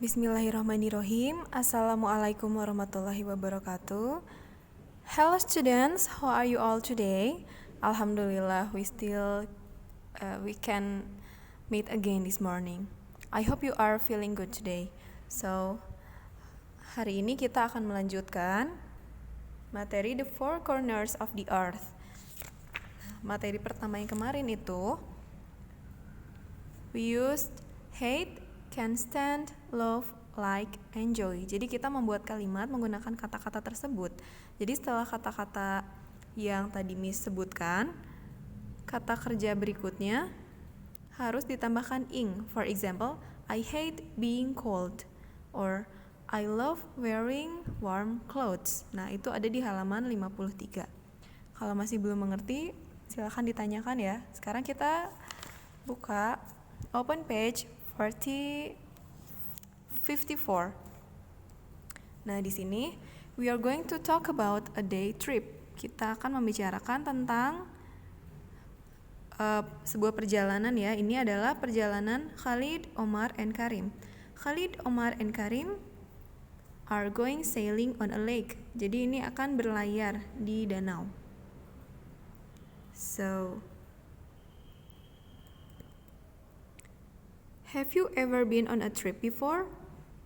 Bismillahirrahmanirrahim. Assalamualaikum warahmatullahi wabarakatuh. Hello students, how are you all today? Alhamdulillah, we can meet again this morning. I hope you are feeling good today. So, hari ini kita akan melanjutkan materi The Four Corners of the Earth. Materi pertama yang kemarin itu we used hate, can stand, love, like, enjoy. Jadi kita membuat kalimat menggunakan kata-kata tersebut. Jadi setelah kata-kata yang tadi Miss sebutkan, kata kerja berikutnya harus ditambahkan ing. For example, I hate being cold or I love wearing warm clothes. Nah, itu ada di halaman 53. Kalau masih belum mengerti, silakan ditanyakan ya. Sekarang kita buka open page 54. Nah, di sini we are going to talk about a day trip. Kita akan membicarakan tentang sebuah perjalanan ya. Ini adalah perjalanan Khalid, Omar, and Karim. Khalid, Omar, and Karim are going sailing on a lake. Jadi ini akan berlayar di danau. So, have you ever been on a trip before?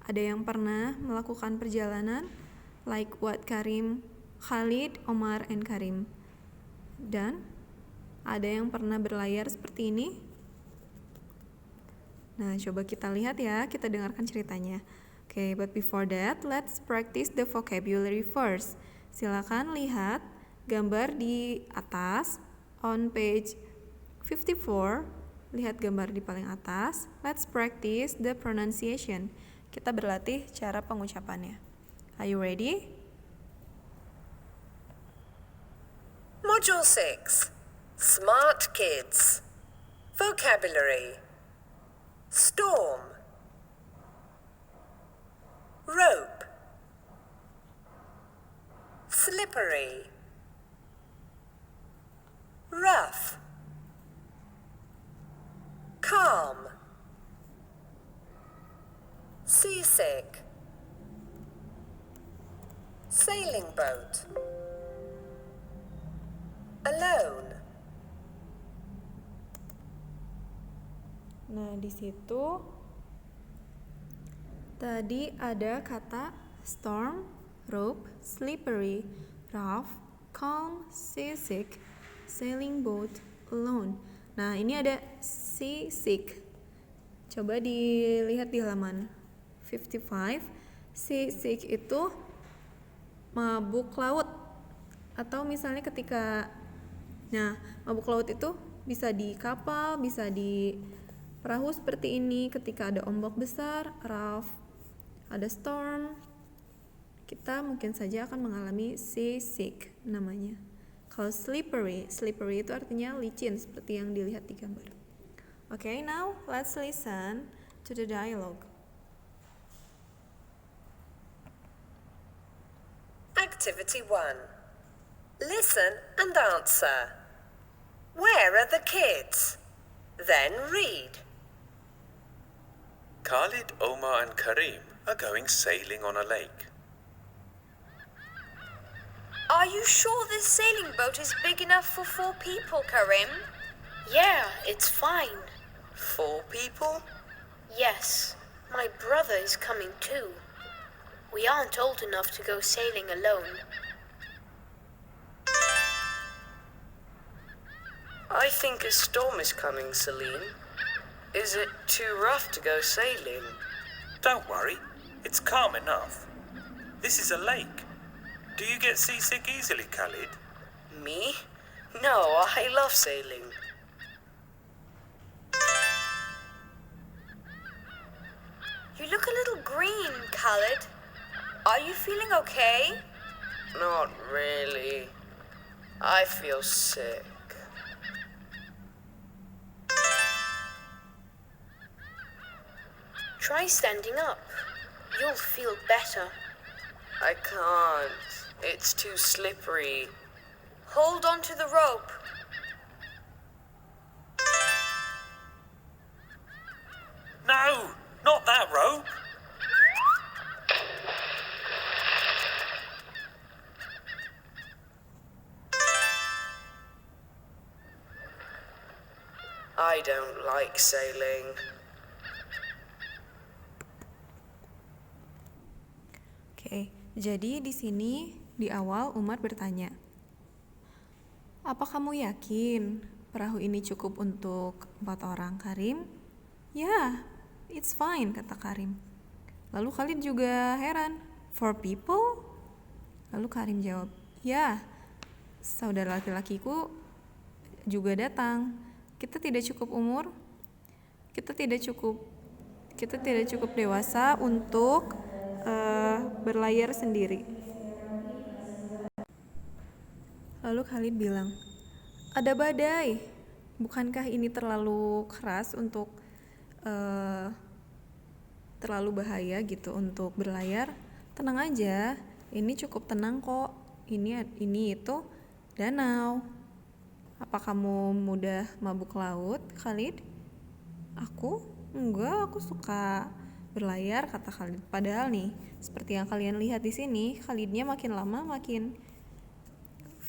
Ada yang pernah melakukan perjalanan like what Khalid, Omar, and Karim dan ada yang pernah berlayar seperti ini? Nah, coba kita lihat ya, kita dengarkan ceritanya. Okay, but before that, let's practice the vocabulary first. Silakan lihat gambar di atas on page 54. Lihat gambar di paling atas. Let's practice the pronunciation. Kita berlatih cara pengucapannya. Are you ready? Module 6. Smart Kids. Vocabulary. Storm. Rope. Slippery. Rough. Calm. Seasick. Sailing boat. Alone. Nah, di situ tadi ada kata storm, rope, slippery, rough, calm, seasick, sailing boat, alone. Nah, ini ada seasick. Coba dilihat di halaman 55. Seasick itu mabuk laut. Atau misalnya mabuk laut itu bisa di kapal, bisa di perahu seperti ini. Ketika ada ombak besar, rough, ada storm, kita mungkin saja akan mengalami seasick namanya. Kalau slippery itu artinya licin seperti yang dilihat di gambar. Okay, now let's listen to the dialogue. Activity 1. Listen and answer. Where are the kids? Then read. Khalid, Omar, and Karim are going sailing on a lake. Are you sure this sailing boat is big enough for 4 people, Karim? Yeah, it's fine. 4 people? Yes, my brother is coming too. We aren't old enough to go sailing alone. I think a storm is coming, Celine. Is it too rough to go sailing? Don't worry, it's calm enough. This is a lake. Do you get seasick easily, Khalid? Me? No, I love sailing. You look a little green, Khalid. Are you feeling okay? Not really. I feel sick. Try standing up. You'll feel better. I can't. It's too slippery. Hold on to the rope. No, not that rope. I don't like sailing. Oke, jadi di sini di awal Umar bertanya, apa kamu yakin perahu ini cukup untuk 4 orang, Karim? Ya, it's fine, kata Karim. Lalu Khalid juga heran, 4 people? Lalu Karim jawab, ya, saudara laki-lakiku juga datang. Kita tidak cukup umur, kita tidak cukup dewasa untuk berlayar sendiri. Lalu Khalid bilang, ada badai. Bukankah ini terlalu keras untuk terlalu bahaya gitu untuk berlayar? Tenang aja, ini cukup tenang kok. Ini itu danau. Apa kamu mudah mabuk laut, Khalid? Aku? Enggak, aku suka berlayar, kata Khalid. Padahal nih, seperti yang kalian lihat di sini, Khalidnya makin lama makin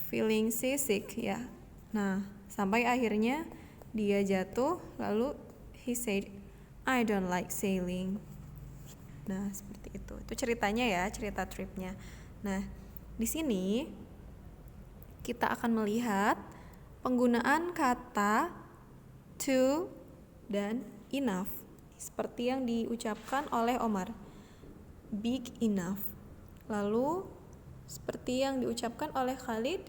feeling seasick ya. Nah, sampai akhirnya dia jatuh, lalu he said, I don't like sailing. Nah, seperti itu. Itu ceritanya ya, cerita tripnya. Nah, di sini kita akan melihat penggunaan kata to dan enough seperti yang diucapkan oleh Omar. Big enough. Lalu seperti yang diucapkan oleh Khalid,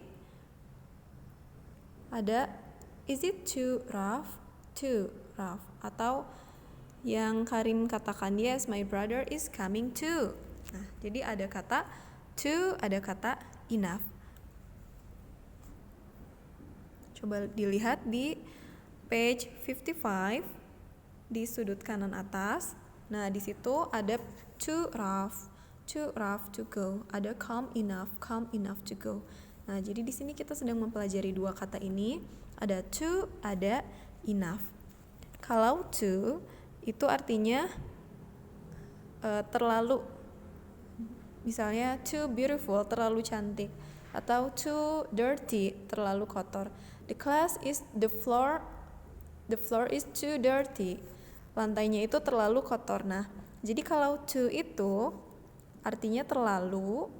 ada is it too rough? Too rough. Atau yang Karim katakan, yes, my brother is coming too. Nah, jadi ada kata to, ada kata enough. Coba dilihat di page 55 di sudut kanan atas. Nah, di situ ada too rough to go. Ada calm enough to go. Nah, jadi di sini kita sedang mempelajari dua kata ini. Ada to, ada enough. Kalau to itu artinya terlalu, misalnya too beautiful, terlalu cantik, atau too dirty, terlalu kotor. The floor is too dirty. Lantainya itu terlalu kotor. Nah, jadi kalau too itu artinya terlalu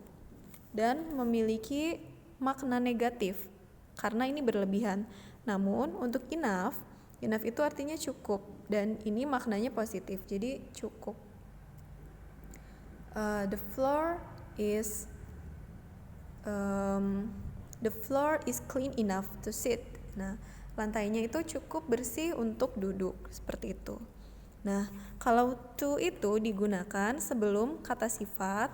dan memiliki makna negatif karena ini berlebihan. Namun untuk enough itu artinya cukup dan ini maknanya positif. Jadi cukup. The floor is clean enough to sit. Nah, lantainya itu cukup bersih untuk duduk, seperti itu. Nah, kalau to itu digunakan sebelum kata sifat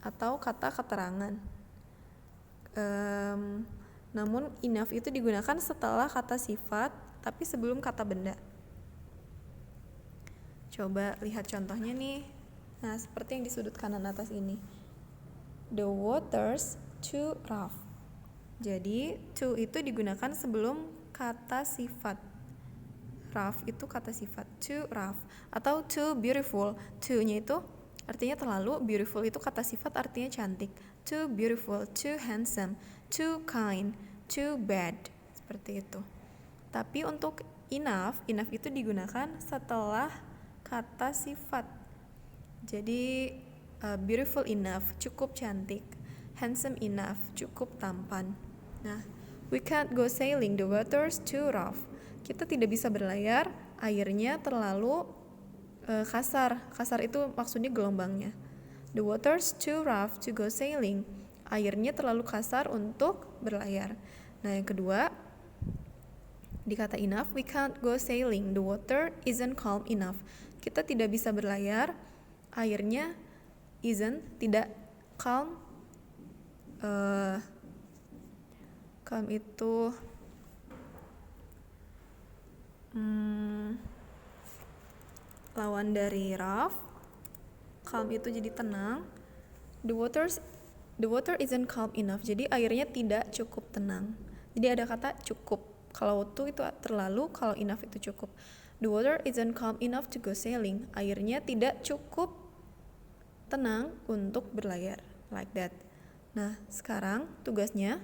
atau kata keterangan. Namun enough itu digunakan setelah kata sifat tapi sebelum kata benda. Coba lihat contohnya nih. Nah, seperti yang di sudut kanan atas ini. The water's too rough. Jadi to itu digunakan sebelum kata sifat. Rough itu kata sifat, too rough. Atau too beautiful, too-nya itu artinya terlalu, beautiful itu kata sifat artinya cantik. Too beautiful, too handsome, too kind, too bad, seperti itu. Tapi untuk enough itu digunakan setelah kata sifat. Jadi beautiful enough, cukup cantik. Handsome enough, cukup tampan. Nah, we can't go sailing, the water's too rough. Kita tidak bisa berlayar, airnya terlalu kasar. Kasar itu maksudnya gelombangnya. The water's too rough to go sailing. Airnya terlalu kasar untuk berlayar. Nah, yang kedua, di kata enough, we can't go sailing. The water isn't calm enough. Kita tidak bisa berlayar, airnya tidak calm. Calm itu lawan dari rough. Calm itu jadi tenang. The water isn't calm enough. Jadi airnya tidak cukup tenang. Jadi ada kata cukup. Kalau to itu terlalu, kalau enough itu cukup. The water isn't calm enough to go sailing. Airnya tidak cukup tenang untuk berlayar. Like that. Nah, sekarang tugasnya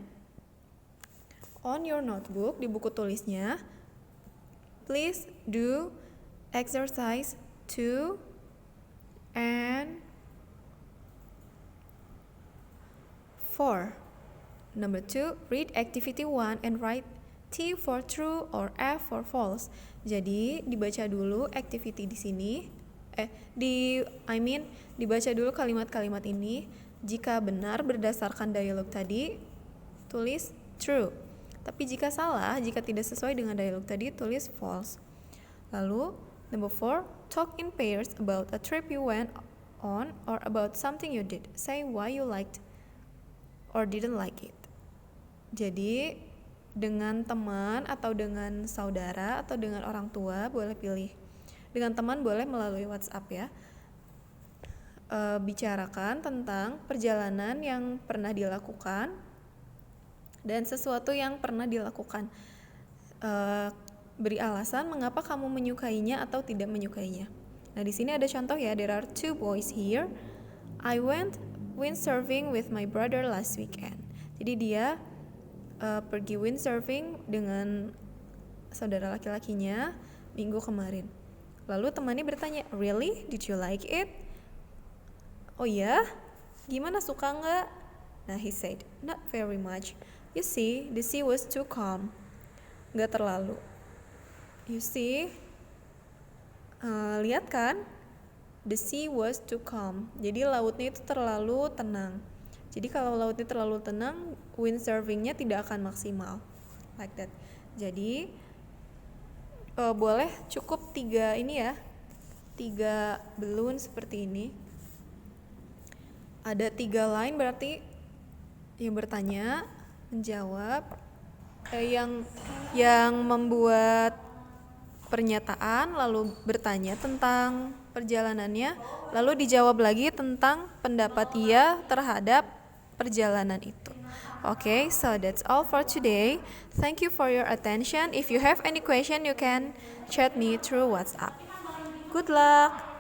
on your notebook, di buku tulisnya, Please do exercise 2 and 4. Number 2, read activity 1 and write T for true or F for false. Jadi dibaca dulu activity di sini. Dibaca dulu kalimat-kalimat ini. Jika benar berdasarkan dialog tadi, tulis true. Tapi jika salah, jika tidak sesuai dengan dialog tadi, tulis false. Lalu number 4, talk in pairs about a trip you went on or about something you did. Say why you liked or didn't like it. Jadi dengan teman atau dengan saudara atau dengan orang tua boleh pilih. Dengan teman boleh melalui WhatsApp ya. Bicarakan tentang perjalanan yang pernah dilakukan dan sesuatu yang pernah dilakukan. Beri alasan mengapa kamu menyukainya atau tidak menyukainya. Nah di sini ada contoh ya. There are 2 boys here. I went windsurfing with my brother last weekend. Jadi dia pergi windsurfing dengan saudara laki-lakinya minggu kemarin. Lalu temannya bertanya, really? Did you like it? Oh ya? Gimana, suka nggak? Nah, he said, not very much. You see, the sea was too calm. Nggak terlalu. You see, lihat kan? The sea was too calm. Jadi lautnya itu terlalu tenang. Jadi kalau lautnya terlalu tenang, windsurfingnya tidak akan maksimal. Like that. Jadi boleh cukup 3 ini ya. 3 balloon seperti ini. Ada 3 line berarti yang bertanya, menjawab, yang membuat pernyataan lalu bertanya tentang perjalanannya, lalu dijawab lagi tentang pendapat ia terhadap perjalanan itu. Okay, so that's all for today. Thank you for your attention. If you have any question, you can chat me through WhatsApp. Good luck!